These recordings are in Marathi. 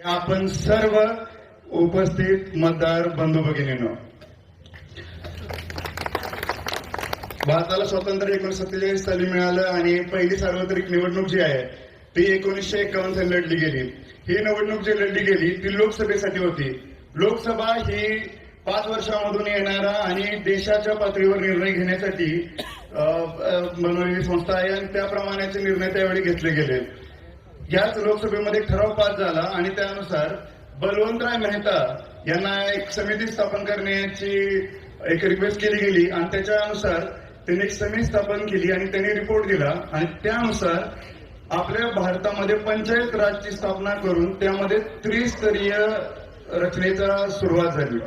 आपण सर्व उपस्थित मतदार बंधू भगिनींनो, भारताला स्वातंत्र्य 1947 साली मिळालं आणि पहिली सार्वत्रिक निवडणूक जी आहे ती 1951 साली लढली गेली. ही निवडणूक जी लढली गेली ती लोकसभेसाठी होती. लोकसभा ही 5 वर्षांमधून येणारा आणि देशाच्या पातळीवर निर्णय घेण्यासाठी बनवलेली संस्था आहे आणि त्याप्रमाणेचे निर्णय त्यावेळी घेतले गेले. याच लोकसभेमध्ये ठराव पास झाला आणि त्यानुसार बलवंतराय मेहता यांना एक समिती स्थापन करण्याची एक रिक्वेस्ट केली गेली आणि त्याच्यानुसार त्यांनी एक समिती स्थापन केली आणि त्यांनी रिपोर्ट दिला आणि त्यानुसार आपल्या भारतामध्ये पंचायत राजची स्थापना करून त्यामध्ये त्रिस्तरीय रचनेचा सुरुवात झाली.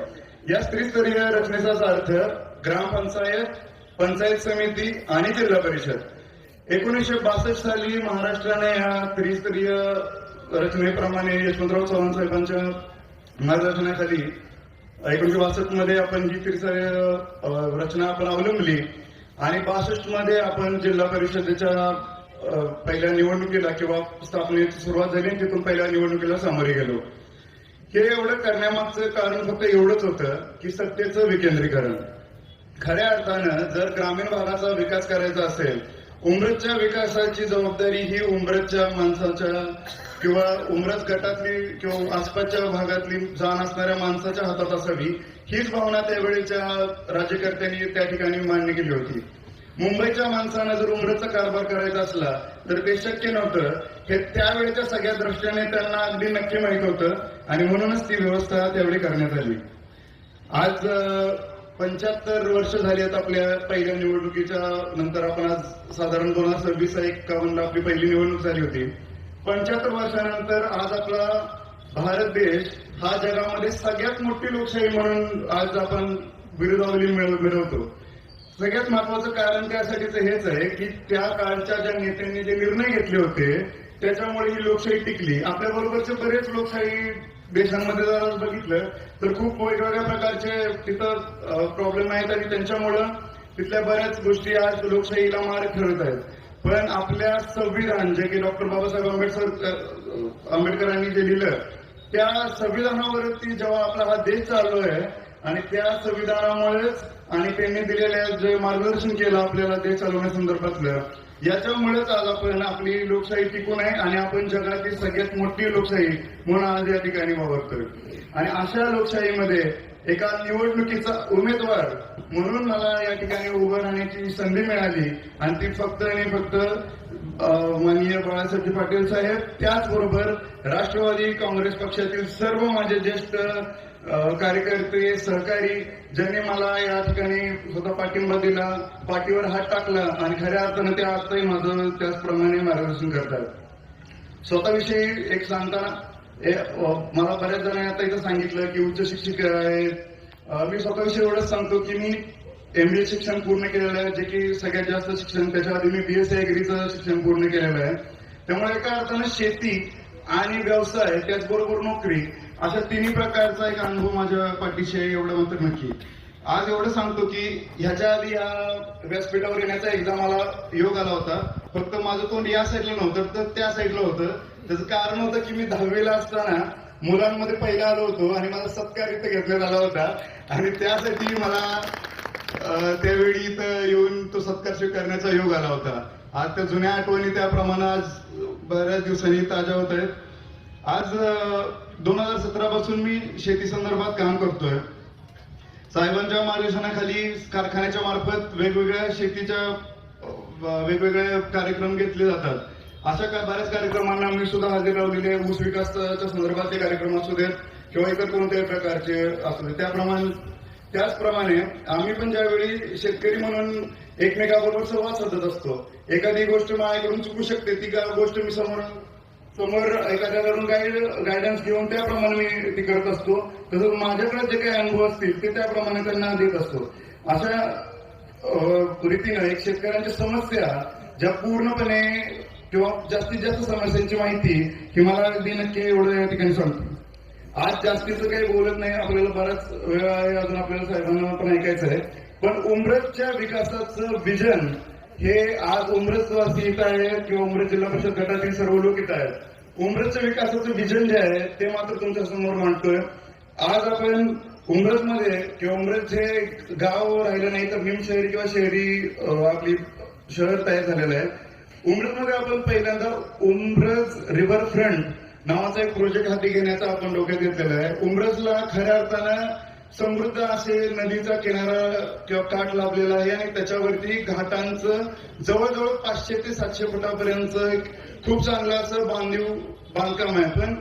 या त्रिस्तरीय रचनेचा अर्थ ग्रामपंचायत, पंचायत समिती आणि जिल्हा परिषद. 1962 साली महाराष्ट्राने या त्रिस्तरीय रचनेप्रमाणे यशवंतराव चव्हाण साहेबांच्या मार्गदर्शनाखाली 1962 मध्ये आपण ही त्रिस्तरीय रचना आपण अवलंबली आणि 62 मध्ये आपण जिल्हा परिषदेच्या पहिल्या निवडणुकीला किंवा स्थापनेची सुरुवात झाली आणि तिथून पहिल्या निवडणुकीला सामोरे गेलो. हे एवढं करण्यामागचं कारण फक्त एवढंच होतं की सत्तेचं विकेंद्रीकरण. खऱ्या अर्थानं जर ग्रामीण भागाचा विकास करायचा असेल, उमरजच्या विकासाची जबाबदारी ही उमरजच्या माणसाच्या किंवा उमरज गटातली किंवा आसपासच्या भागातली जाण असणाऱ्या माणसाच्या हातात असावी, हीच भावना त्यावेळेच्या राज्यकर्त्यांनी त्या ठिकाणी मान्य केली होती. मुंबईच्या माणसानं जर उमरजचा कारभार करायचा असला तर ते शक्य नव्हतं, हे त्यावेळेच्या सगळ्या दृष्ट्याने त्यांना अगदी नक्की माहित होतं आणि म्हणूनच ती व्यवस्था त्यावेळी करण्यात आली. आज 75 वर्ष झाली आहेत आपल्या पहिल्या निवडणुकीच्या नंतर. आपण आज साधारण 2026-51 आपली पहिली निवडणूक झाली होती. 75 वर्षानंतर आज आपला भारत देश हा जगामध्ये सगळ्यात मोठी लोकशाही म्हणून आज आपण बिरुदावली मिळवतो. सगळ्यात महत्वाचं कारण त्यासाठीच हेच आहे की त्या काळच्या ज्या नेत्यांनी जे निर्णय घेतले होते त्याच्यामुळे ही लोकशाही टिकली. आपल्या बरोबरचे बरेच लोकशाही देशांमध्ये जर बघितलं तर खूप वेगवेगळ्या प्रकारचे तिथं प्रॉब्लेम आहेत आणि त्यांच्यामुळं तिथल्या बऱ्याच गोष्टी आज लोकशाहीला मार ठरत आहेत. पण आपल्या संविधान जे की डॉक्टर बाबासाहेब आंबेडकरांनी जे लिहिलं त्या संविधानावरती जेव्हा आपला हा देश चालू आहे आणि त्या संविधानामुळेच आणि त्यांनी दिलेल्या जे मार्गदर्शन केलं आपल्याला देश चालवण्यासंदर्भातलं, याच्यामुळेच आज आपण आपली लोकशाही टिकून आहे आणि आपण जगातील सगळ्यात मोठी लोकशाही म्हणून आज या ठिकाणी वावरतोय. आणि अशा लोकशाहीमध्ये एका निवडणुकीचा उमेदवार म्हणून मला या ठिकाणी उभं राहण्याची संधी मिळाली आणि ती फक्त आणि फक्त माननीय बाळासाहेब पाटील साहेब, त्याचबरोबर राष्ट्रवादी काँग्रेस पक्षातील सर्व माझे ज्येष्ठ कार्यकर्ते, सहकारी, ज्यांनी मला या ठिकाणी स्वतः पाठिंबा दिला, पाठीवर हात टाकला आणि खऱ्या अर्थानं ते आजही माझं त्याचप्रमाणे मार्गदर्शन करतात. स्वतःविषयी एक सांगताना मला बऱ्याच जणांनी आता इथं सांगितलं की उच्च शिक्षिका आहेत. मी स्वतःविषयी एवढंच सांगतो की मी MBA शिक्षण पूर्ण केलेलं आहे, जे की सगळ्यात जास्त शिक्षण. त्याच्या आधी मी BSc ॲग्रीचं शिक्षण पूर्ण केलेलं आहे. त्यामुळे एका अर्थानं शेती आणि व्यवसाय त्याचबरोबर नोकरी अशा तिन्ही प्रकारचा एक अनुभव माझ्या पाठीशी आहे, एवढं मात्र नक्की. आज एवढं सांगतो की ह्याच्या आधी या व्यासपीठावर येण्याचा एकदा मला योग आला होता. फक्त माझं तोंड या साईडला नव्हतं तर त्या साईडला होतं. त्याचं कारण होतं की मी 10वीला असताना मुलांमध्ये पहिला आलो होतो आणि मला सत्कार इथं घेतण्यात आला होता आणि त्यासाठी मला त्यावेळी इथं येऊन तो सत्कार स्वीकारण्याचा योग आला होता. आज त्या जुन्या आठवणी त्याप्रमाणे आज बऱ्याच दिवसांनी ताज्या होत आहेत. आज 2017 पासून मी शेती संदर्भात काम करतोय. साहेबांच्या मार्गदर्शनाखाली कारखान्याच्या मार्फत वेगवेगळ्या शेतीच्या वेगवेगळे कार्यक्रम घेतले जातात. अशा बऱ्याच कार्यक्रमांना मी सुद्धा हजेरी लावलेली आहे. ऊस विकासाच्या संदर्भातले कार्यक्रम असू देत किंवा इतर कोणत्याही प्रकारचे असू देत. त्याचप्रमाणे आम्ही पण ज्यावेळी शेतकरी म्हणून एकमेकाबरोबर संवाद साधत असतो, एखादी गोष्ट माझ्याकडून चुकू शकते, ती गोष्ट मी समोर एखाद्याकडून गायडन्स घेऊन त्याप्रमाणे मी ती करत असतो. तसंच माझ्याकडे जे काही अनुभव असतील ते त्याप्रमाणे त्यांना देत असतो. अशा रीतीनं एक शेतकऱ्यांच्या समस्या ज्या पूर्णपणे किंवा जास्तीत जास्त समस्यांची माहिती ही मला अगदी नक्की एवढं या ठिकाणी सांगतो. आज जास्तीचं काही बोलत नाही, आपल्याला बराच वेळ आहे अजून, आपल्याला साहेबांना पण ऐकायचं आहे. पण उमरजच्या विकासाचं विजन हे आज उमरजवासी इथं आहे किंवा उमरज जिल्हा परिषद गटातील सर्व लोक इथं आहेत. उमरजच्या विकासाचं विजन जे आहे ते मात्र तुमच्या समोर मांडतोय. आज आपण उमरजमध्ये किंवा उमरज जे गाव राहिलं नाही तर निम शहरी किंवा शहरी आपली शहर तयार झालेलं आहे. उमरजमध्ये आपण पहिल्यांदा उमरज रिव्हर फ्रंट नावाचा एक प्रोजेक्ट हाती घेण्याचा आपण डोक्यात घेतलेला आहे. उमरजला खऱ्या अर्थानं समृद्ध असे नदीचा किनारा किंवा काठ लाभलेला आहे आणि त्याच्यावरती घाटांचं जवळजवळ 500 ते 700 फुटापर्यंत खूप चांगलं असं बांधकाम आहे, पण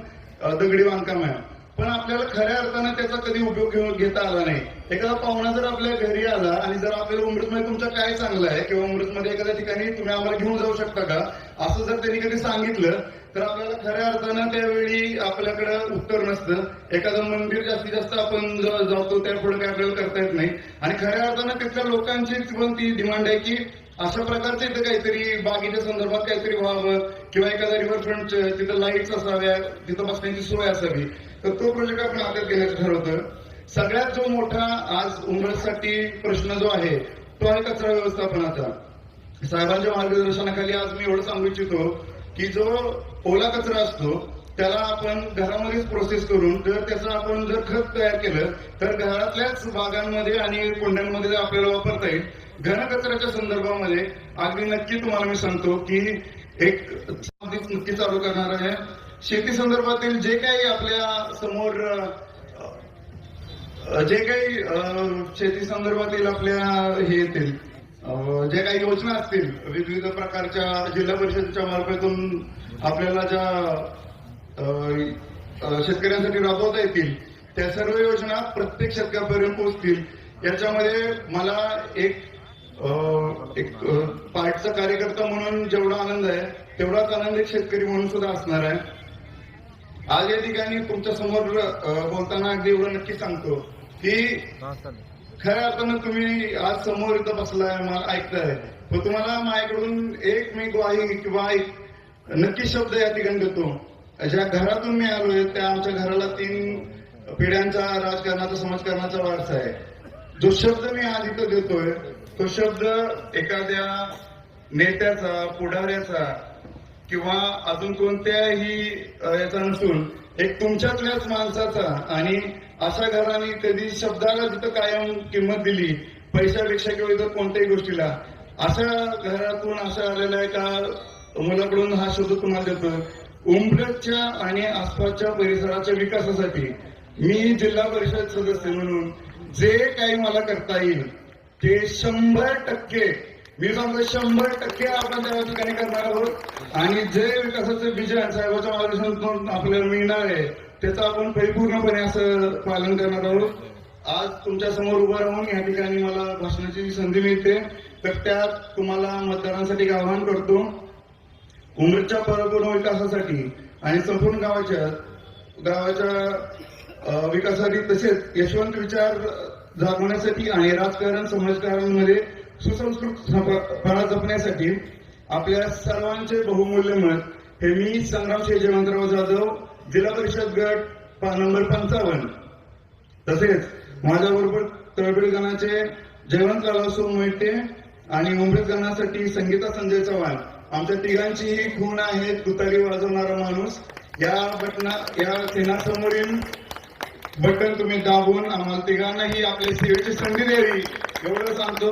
दगडी बांधकाम आहे. पण आपल्याला खऱ्या अर्थानं त्याचा कधी उपयोग घेता आला नाही. एखादा पाहुणा जर आपल्या घरी आला आणि जर आपल्याला उमरजमध्ये तुमचं काय चांगलं आहे किंवा उमरजमध्ये एखाद्या ठिकाणी तुम्ही आम्हाला घेऊन जाऊ शकता का असं जर त्यांनी कधी सांगितलं तर आपल्याला खऱ्या अर्थानं त्यावेळी आपल्याकडे उत्तर नसतं. एखादं मंदिर जास्तीत जास्त आपण जातो त्या पुढे काय आपल्याला करता येत नाही. आणि खऱ्या अर्थानं तिथल्या लोकांची पण ती डिमांड आहे की अशा प्रकारचं इथं काहीतरी बागेच्या संदर्भात काहीतरी व्हावं किंवा एखादा रिव्हरफ्रंट तिथं लाईट्स असाव्या, तिथं बसण्याची सोय असावी. तर तो प्रोजेक्ट आपण हातात घेण्याचं ठरवतं. सगळ्यात जो मोठा आज उमरजसाठी प्रश्न जो आहे तो आहे कचरा व्यवस्थापनाचा. साहेबांच्या मार्गदर्शनाखाली आज मी एवढं सांगू इच्छितो की जो ओला कचरा असतो त्याला आपण घरामध्येच प्रोसेस करून जर त्याचं आपण जर खत तयार केलं तर घरातल्याच बागांमध्ये आणि कुंड्यांमध्ये आपल्याला वापरता येईल. घनकचऱ्याच्या संदर्भामध्ये अगदी नक्की तुम्हाला मी सांगतो की एक नक्की चालू करणार आहे. शेती संदर्भातील जे काही आपल्या समोर जे काही शेती संदर्भातील आपल्या हे येतील जे काही योजना असतील विविध प्रकारच्या जिल्हा परिषदेच्या मार्फतून आपल्याला ज्या शेतकऱ्यांसाठी राबवता येतील त्या सर्व योजना प्रत्येक शेतकऱ्यापर्यंत पोहोचतील. याच्यामध्ये मला एक पार्टचा कार्यकर्ता म्हणून जेवढा आनंद आहे तेवढाच आनंद एक शेतकरी म्हणून सुद्धा असणार आहे. आज या ठिकाणी तुमच्या समोर बोलताना अगदी एवढं नक्की सांगतो की खऱ्या अर्थानं तुम्ही आज समोर इथं बसलाय मला ऐकताय, पण तुम्हाला माझ्याकडून एक मी ग्वाही किंवा एक नक्की शब्द या ठिकाणी देतो. ज्या घरातून मी आलोय त्या आमच्या घराला 3 पिढ्यांचा राजकारणाचा समाजकारणाचा वारसा आहे. जो शब्द मी आज इथं देतोय तो शब्द एखाद्या नेत्याचा पुढाऱ्याचा किंवा अजून कोणत्याही याचा नसून एक तुमच्यातल्याच माणसाचा. आणि अशा घराने कधी शब्दाला जिथं कायम किंमत दिली पैशापेक्षा किंवा इतर कोणत्याही गोष्टीला, अशा घरातून अशा आलेल्या एका मुलाकडून हा शब्द तुम्हाला देतो. उमरजच्या आणि आसपासच्या परिसराच्या विकासासाठी मी जिल्हा परिषद सदस्य म्हणून जे काही मला करता येईल ते 100% मी सांगतो 100% आपण त्या ठिकाणी करणार आहोत. आणि जे विकासाचं विजन साहेबांच्या मार्गदर्शनातून आपल्याला मिळणार आहे त्याचं आपण परिपूर्णपणे असं पालन करणार आहोत. आज तुमच्या समोर उभं राहून या ठिकाणी मला भाषणाची संधी मिळते तर त्यात तुम्हाला मतदारांसाठी आवाहन करतो. उमरजच्या परिपूर्ण विकासासाठी आणि संपूर्ण गावाच्या विकासासाठी तसेच यशवंत विचार जागवण्यासाठी आणि राजकारण समाजकारणामध्ये सुसंस्कृतपणा जपण्यासाठी आपल्या सर्वांचे बहुमूल्य मत हे मी संग्रामसिंह जयवंतराव जाधव जिल्हा परिषद गट नंबर 55 तसेच माझ्याबरोबर तळबीड गणाचे जयवंत लालासो मोहिते आणि उमरज गणासाठी संगीता संजय चव्हाण आमच्या तिघांची ही खूण आहे तुतारी वाजवणारा माणूस. या सेनासमोरील बटन तुम्ही दाबून आम्हाला तिघांनाही आपल्या सेवेची संधी द्यावी एवढं सांगतो.